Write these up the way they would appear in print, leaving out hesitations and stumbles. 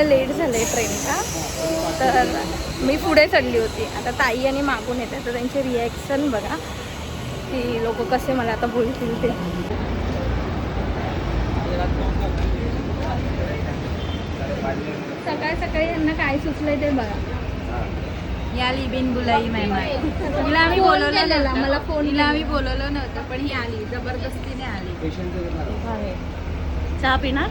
मला लेट झालंय ट्रेनला, तर मी पुढे चढली होती. आता ताई आणि मागून येते, तर त्यांचे रिॲक्शन बघा की लोक कसे मला आता बोलतील ते. सकाळ सकाळी यांना काय सुचलंय ते बघा. या बिन बुलाई मेहमान. तिला आम्ही बोलवलं नव्हतं, मला फोन तिला आम्ही बोलवलं नव्हतं, पण ही आली, जबरदस्तीने आली. चहा पिणार?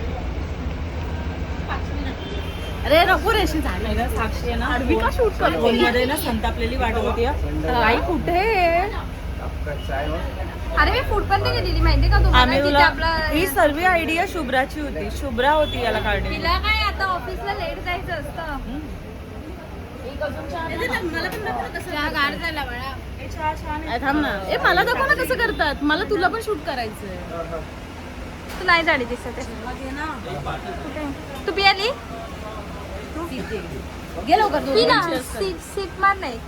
अरे नको रेशी झाली ना. साक्षी आहे ना, आडवी का शूट करतो? फोनमध्ये ना संतापलेली वाटत होती. आई कुठे? अरे मी फूड पण नाही दिली माहिती का तुम्हाला? ही सर्व आयडिया शुभ्राची होती. शुभ्रा होती याला काढली. तिला काय आता ऑफिसला लेट जायचं असतं. थांब ना. मला दाखव ना कसं करतात. मला तुला पण शूट करायचंय. तू नाही झाली दिसत कुठे? तू पियाली? गेलो का तू? सीट मार नाही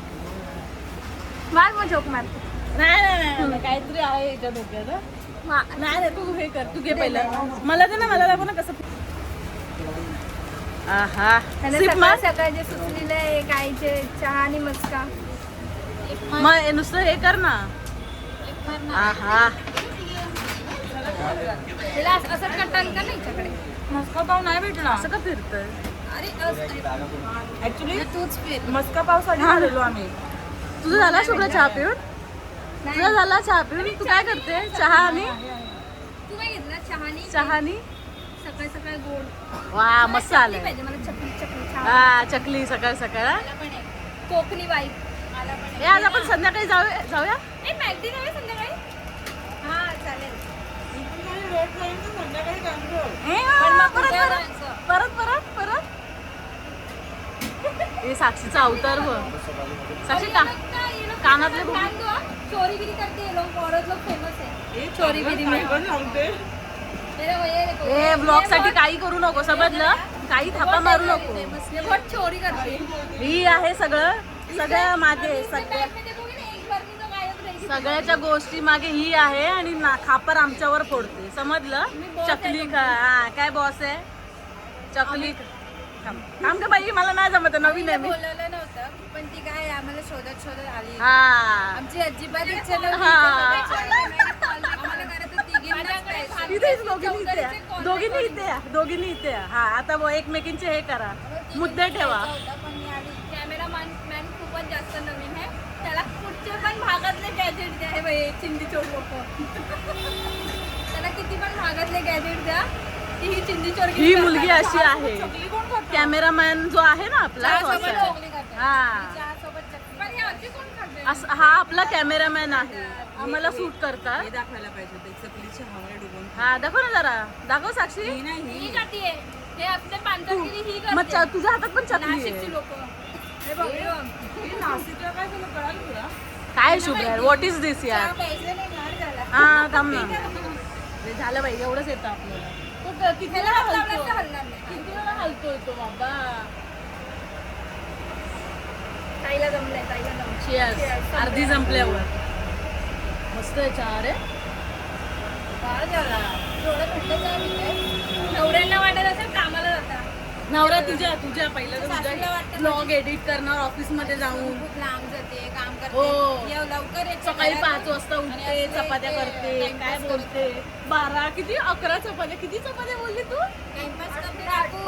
मार, मग जोक मार. नाही काहीतरी आहे याच्या डोक्यात. नाही तू हे कर, तू घे पहिलं. मला दे ना, मला दाखव ना कसं. आहा सकाळ सकाळ जे सुचलेलं आहे कायचे चहा आणि मस्का. मग नुसतं हे कर ना. आहा तिला असं कटाल का नाही हिच्याकडे? मस्का पाव नाही भेटला. असं का फिरतंय? ऍक्च्युली तूच फिर. मस्का पाव साठी आलेलो आम्ही. तुझं झाला शुभ्रा चहा पिऊन? तुझा झाला चहा पिऊन? तू काय करते? चहा आणि तू काय घेतला? चहानी सकाळ सकाळ गोड. वा मस्त आलंय. पाहिजे मला चकली. हा चकली सकाळ सकाळ. कोकणी वाईफ. हे आज आपण संध्याकाळी जाऊया. मॅगडी जाऊया संध्याकाळी. हा चालेल. परत हे साक्षीचा अवतार बघ. साक्षी का कानातले चोरीगिरी करते ये लोग, औरत लोग फेमस है चोरीगिरी में. हे ब्लॉग साठी काही करू नको, समजलं? काही थापा मारू नको. बहुत चोरी करते. ही आहे सगळ्या मागे. सगळ्याच्या गोष्टी मागे ही आहे आणि खापर आमच्यावर फोडते, समजलं? चकली काय बॉस आहे चकली. थांब का बाई, मला नाही जमत, नवीन आहे मी. बोलवलं नव्हतं पण ती काय आम्हाला शोधत आली. हा आमची अजिबात इच्छा नव्हती. दोघींनी इथे हा. आता एकमेकींचे हे करा, मुद्दे ठेवा. कॅमेरामॅन खूपच जास्त नवीन आहे, त्याला कुठचे पण भागातले गॅजेट द्या. हे बाई चिंदी चोर लोक, त्याला किती पण भागातले गॅजेट द्या, ही चिंदी चोर. ही मुलगी अशी आहे. कॅमेरामॅन जो आहे ना आपला, हा आपला कॅमेरामॅन आहे. आम्हाला शूट करतात. दाखवायला पाहिजे चकलीची हवा डुबून. हा दाखव ना जरा, दाखव साक्षी. मग तुझ्या हातात पण चकली आहे. काय शुभ्रा, व्हॉट इज दिस यार? हा थांब ना. झालं बाई, एवढंच येतं आपल्याला. किती वेळा हलतोय तो बाबा. ताईला जमलंय, ताईला जमलंय. Cheers. अर्धी संपल्यावर मस्त आहे चहा रे. नवऱ्यांना वाटत असेल कामाला जाता. नवरा तुझ्या पहिलं ब्लॉग एडिट करणार ऑफिस मध्ये जाऊन. खूप लांब जाते, काम करते. हो लवकर येते. सकाळी 5 वाजता उठते, चपात्या करते. काय बोलते 12 किती 11 चपात्या. किती चपात्या बोलली तू?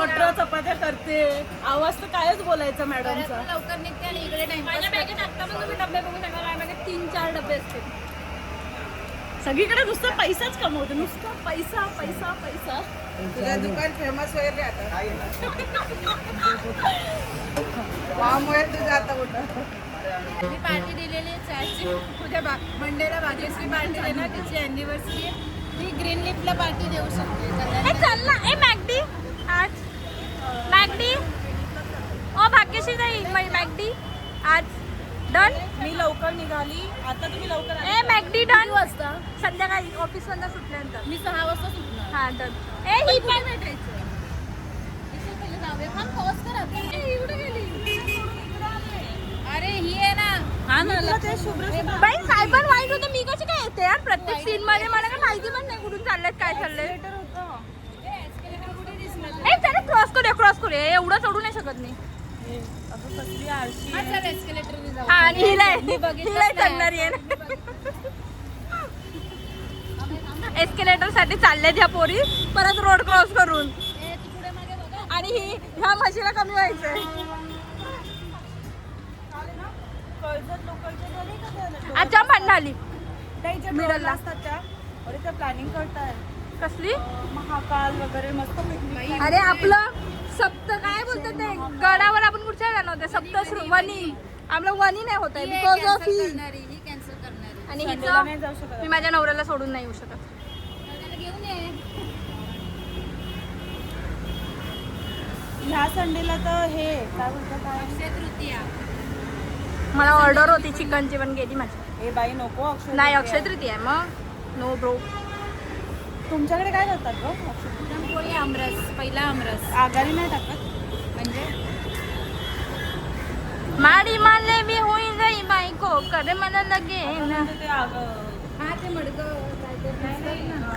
18 चपात्या करते. आवाज तर कायच बोलायचा मॅडमचा. लवकर निघते आणि इकडे टाइमपास. आता पण तुम्ही डबे बघू शकता, माझ्याकडे 3-4 डबे असते. सगळीकडे नुसतं पैसाच कमवते, नुसतं पैसा पैसा पैसा. तुझं दुकान फेमस होईल रे आता. वामुळे तुझं आता कुठं. मी पार्टी दिलेली आहे चहाची. उद्या मंडेला भाग्यश्री पार्टी देणार, तिची अॅनिव्हर्सरी आहे. मी ग्रीन लिफला पार्टी देऊ शकते. चल ना ए मॅगडी. आज मॅगडी ओ भाग्यश्री जाई मॅगडी आज डन. मी लवकर निघाली. आता तुम्ही लवकर ए मॅगडी डन वाजता संध्याकाळी ऑफिस मधून सुटल्यानंतर. मी 6 वाजता सुटणार. हा डन. ए ही पण भेटायचं. हम पॉज कर आता. ए इकडे गेली. अरे ही आहे ना. हा ना ते शुभ्र. बाई काय पण वाईट होतं, मी कशी काय येते यार प्रत्येक सीन मध्ये. मला काय माहिती पण नाही कुठून चाललंय काय चाललंय. ए चला क्रॉस करूया एवढं चढू नाही शकत मी असं कसली आळशी आहे. चल एस्केलेटर जाऊ. हा आणि हिला मी बघितलंच हिला नाही. चढणारी आहे एस्केलेटर साठी चालल्यात ह्या पोरी परत रोड क्रॉस करून ए, तू पुढे मागे बघा. आणि ह्या म्हशीला कमी व्हायचंय अच्छा भांडण आली मिडलला प्लॅनिंग करताय कसली महाकाल वगैरे मस्त अरे आपलं सप्त काय बोलतात ते गडावर आपण कुठच्या जाणार होते सप्त वनी आपलं वनी नाही होत आहे ही बिकॉज ऑफ cancel ही करणारी, ही cancel करणारी. आणि संडेला नाही हिचं जाऊ शकत. मी माझ्या नवऱ्याला सोडून नाही येऊ शकत नवऱ्याला घेऊन ये. ह्या संडेला तर हे काय बोलतात काय अक्षय तृतीया. मला ऑर्डर होती चिकनची पण गेली माझी हे बाई नको अक्षय नाही तृतीया. अक्षय तृतीया आहे मग नो ब्रो तुमच्याकडे काय करतात गं अक्षय तृतीया? पुरणपोळी आमरस, पहिला आमरस आघाडी नाही टाकत म्हणजे माडी मारले मी होईन जाई बायको करे मला लगेन म्हणजे ते हा ते मडकं काय ते नसतात ना.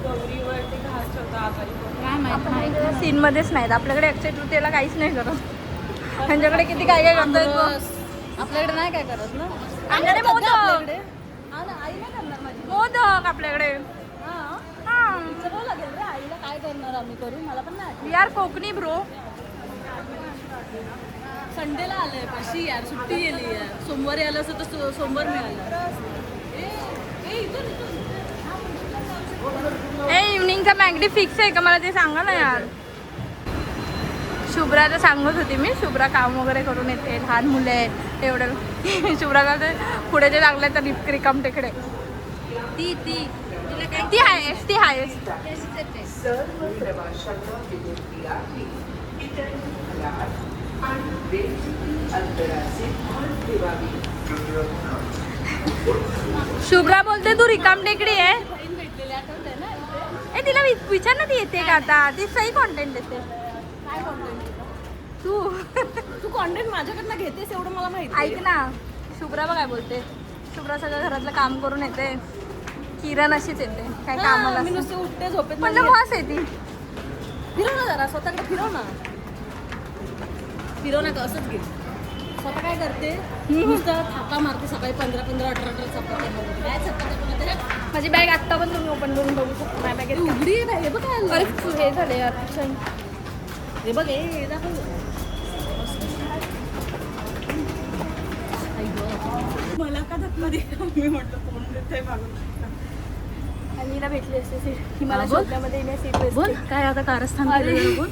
गौरीवरती घास ठेवतो आघाडी काय माहित सीन मध्येच नाहीत आपल्याकडे अक्षय तृतीयेला काहीच नाही करत त्यांच्याकडे किती काय काय करतात आपल्याकडे नाही काय करत ना. आमच्याकडे मोदक हा ना, आई नाही करणार माझी. मोदक आपल्याकडे हा. विचारावं लागेल रे आईला काय करणार आम्ही करू मला पण नाही. वी आर कोकणी ब्रो संडेला आलंय पाशी यार सुट्टी गेली यार सोमवारी आलं असं तर सोमवार मिळालं. ए इव्हनिंगचा मॅगडी फिक्स आहे का मला ते सांगा ना यार शुभ्राला सांगत होती मी शुभ्रा काम वगैरे करून येते लहान मुलं आहे एवढं शुभ्राला ते पुढे जे लागले तर रिकाम तिकडे ती तिला काय ती हायेस्ट ती हायेस्ट तशीच येते. सर्व प्रवाशांना विनंती आहे की त्यांनी फलाट आणि वेळेची अंतराचे भान ठेवावे. शुभ्रा बोलते तू रिकाम टेकडी आहे बहीण भेटलेली आठवतंय ना. ए तिला विचार ना ती येते का आता ती सही कॉन्टेंट देते काय content? तू तू कॉन्टेंट माझ्याकडनं घेतेस एवढं मला माहिती ऐक ना शुभ्रा बघ काय बोलते शुभ्रा सगळं घरातलं काम करून येते किरण अशीच येते काय कामाला मी नुसते उठते झोपेत म्हणलं बॉस आहे ती फिरव ना जरा स्वतःकडे फिरव ना असंच घे स्वतः काय करते नुसतं थापा मारते सकाळी 15-15 18 चपात्या बनवते. काय चपात्या बनवते? माझी बॅग आत्ता पण तुम्ही ओपन करून बघू शकता माझ्या ती बॅगेत उघडी आहे हे बघ काय आलं. अरे हे झाले यार किचन हे बघ हे दाखव. मला का धक्का दे मी म्हटलं कोण देते मागून आणि हिला भेटली असते सीट ही मला हा, बोल. शोधण्यामध्ये हिने सीट बोल भेटली काय आता कारस्थान अरे. केलं बोल.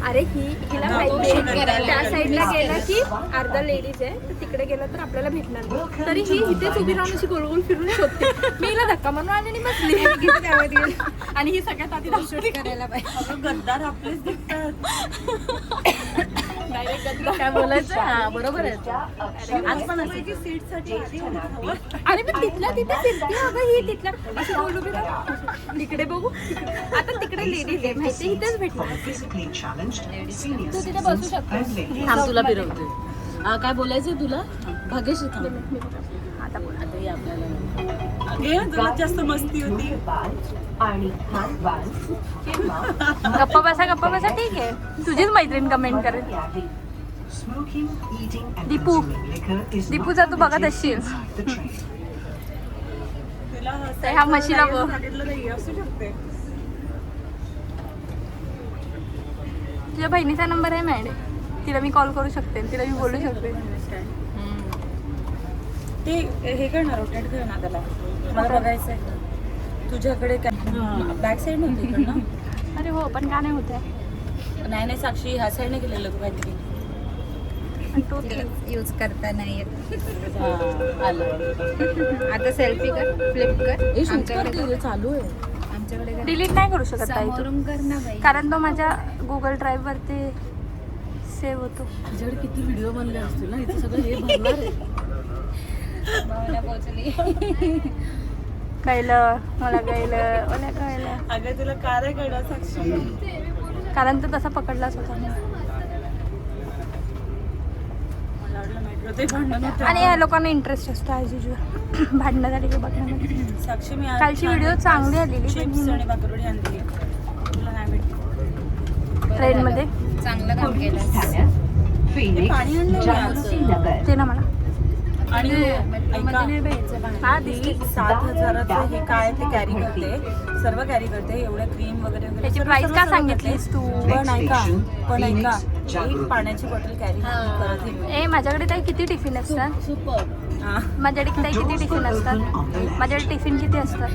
अरे हिला माहिती आहे त्या साईडला गेला की अर्धा लेडीज आहे तर तिकडे गेलं तर आपल्याला भेटणार नाही तरी ही इथेच उभी राहून अशी गोल गोल फिरून शोधते मी हिला धक्का म्हणून आले आणि बसली गेली त्यामध्ये गेली. आणि ही सगळ्यात आधी शूट करायला पाहिजे अगं गद्दार आपलेच दिसतात काय बोलायचं हा, बरोबर आहे आज पण असं की सीटसाठी आधी हवं. आणि मी तिथल्या तिथे फिरते अगं ही तिथल्या अशी गोल उभी राहून. तिकडे बघू आता तिकडे लेडीज आहे माहिती इथेच भेटणार तू तिथे बसू शकतेस थांब तुला फिरवते काय बोलायचंय तुला भाग्यश्री थांब आता बोल आता ये आपल्याला अगे तुला जास्त मस्ती होती आणि हातभार किंवा गप्पा बसा ठीक आहे तुझीच मैत्रीण कमेंट करेल Smoking, eating and Deepu. consuming liquor is दीपूचा not तू बघत permitted असशील. inside the train. तिला तर ह्या म्हशीला नाही बघ. सांगितलं नाही असू शकते तुझ्या बहिणीचा नंबर आहे मॅडम तिला मी कॉल करू शकते तिला मी बोलू शकते ते हे करणार रोटेट कर ना त्याला मला बघायचंय तुझ्याकडे काय बॅक साईड नव्हती इकडं ना अरे हो पण का नाही होत आहे नाही नाही साक्षी ह्या साईडने गेलेलं तू काहीतरी तो यूज करता नाही येत आलं आता सेल्फी कर फ्लिप कर आमच्याकडे चालू आहे आमच्याकडे डिलीट नाही करू शकत ताई तू. समोरून कर ना बाई कारण तो माझ्या गुगल ड्राईव्ह वरती सेव्ह होतो तुझ्याकडे किती व्हिडिओ बनले असतील ना इथे सगळं हे भरणार आहे भावना पोहोचली कळलं मला कळलं अगं तुला कार आहे कळलं साक्षी कारण तो तसा पकडलाच होता मला वाटलं मेट्रो ते भांडण होतं. आणि या लोकांना इंटरेस्ट असतो ॲज युजल भांडणं झाली की बघण्यामध्ये साक्षी मी आज कालची व्हिडिओ चांगली आलेली पण चिप्स आणि भाकरवडी आणली तुला नाही भेटली ट्रेनमध्ये चांगलं काम केलं फिनिक्स पाणी आणलं मी आज. झांसीनगर ते ना मला आणि ऐका, हा ती 7,000चं हे काय ते कॅरी करते, सर्व कॅरी करते, एवढ्या क्रीम वगैरे वगैरे त्याची सर्व- प्राइस सर्व- का सर्व सांगितलीस तू? पण ऐका एक पाण्याची बॉटल कॅरी करत हिरवी. ए माझ्याकडे ताई किती टिफिन असतात? सुपर. हा. माझ्याकडे ताई किती टिफिन असतात? माझ्याकडे टिफिन किती असतात?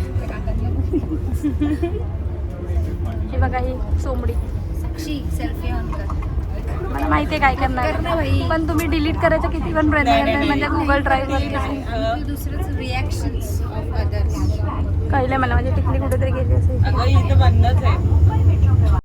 हे बघा ही सोमडी. सेल्फी ऑन कर. मला माहिती आहे काय करणार, पण तुम्ही डिलीट करायचा किती पण प्रयत्न करताय म्हणजे गुगल ड्राईव्हवर. दुसरंच रिॲक्शन्स ऑफ अदर्स. कळलं मला, माझी टिकली कुठेतरी गेली असेल. अगं इथं बंदच आहे.